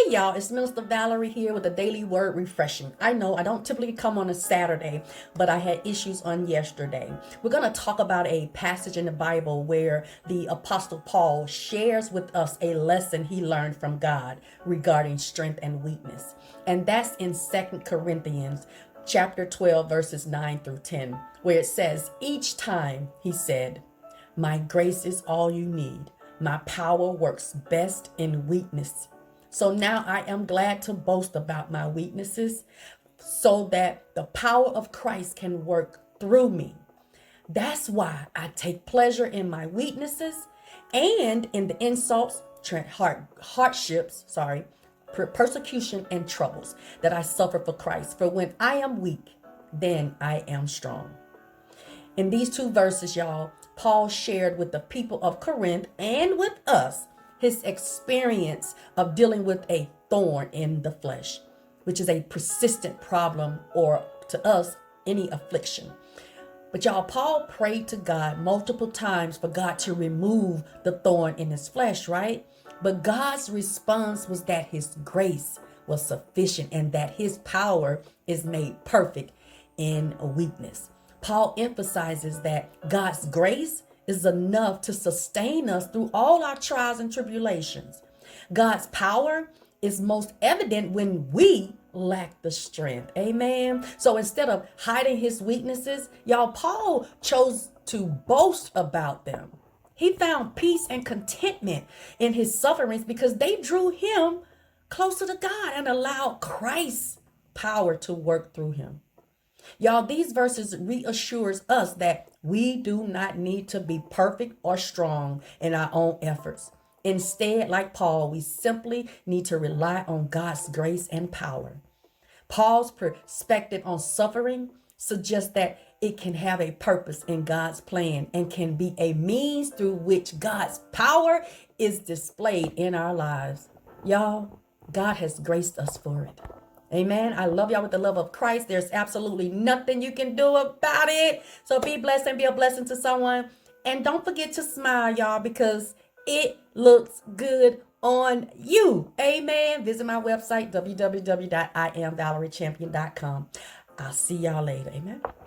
Hey y'all, it's Minister Valerie here with the Daily Word Refreshing. I know I don't typically come on a Saturday, but I had issues on yesterday. We're going to talk about a passage in the Bible where the Apostle Paul shares with us a lesson he learned from God regarding strength and weakness. And that's in 2 Corinthians chapter 12, verses 9 through 10, where it says, "Each time," he said, "my grace is all you need. My power works best in weakness. So now I am glad to boast about my weaknesses so that the power of Christ can work through me. That's why I take pleasure in my weaknesses and in the insults, hardships, persecution and troubles that I suffer for Christ. For when I am weak, then I am strong." In these two verses, y'all, Paul shared with the people of Corinth and with us his experience of dealing with a thorn in the flesh, which is a persistent problem, or to us, any affliction. But y'all, Paul prayed to God multiple times for God to remove the thorn in his flesh, right? But God's response was that his grace was sufficient and that his power is made perfect in weakness. Paul emphasizes that God's grace is enough to sustain us through all our trials and tribulations. God's power is most evident when we lack the strength. Amen. So instead of hiding his weaknesses, y'all, Paul chose to boast about them. He found peace and contentment in his sufferings because they drew him closer to God and allowed Christ's power to work through him. Y'all, these verses reassures us that we do not need to be perfect or strong in our own efforts. Instead, like Paul, we simply need to rely on God's grace and power. Paul's perspective on suffering suggests that it can have a purpose in God's plan and can be a means through which God's power is displayed in our lives. Y'all, God has graced us for it. Amen. I love y'all with the love of Christ. There's absolutely nothing you can do about it. So be blessed and be a blessing to someone. And don't forget to smile, y'all, because it looks good on you. Amen. Visit my website, www.iamvaleriechampion.com. I'll see y'all later. Amen.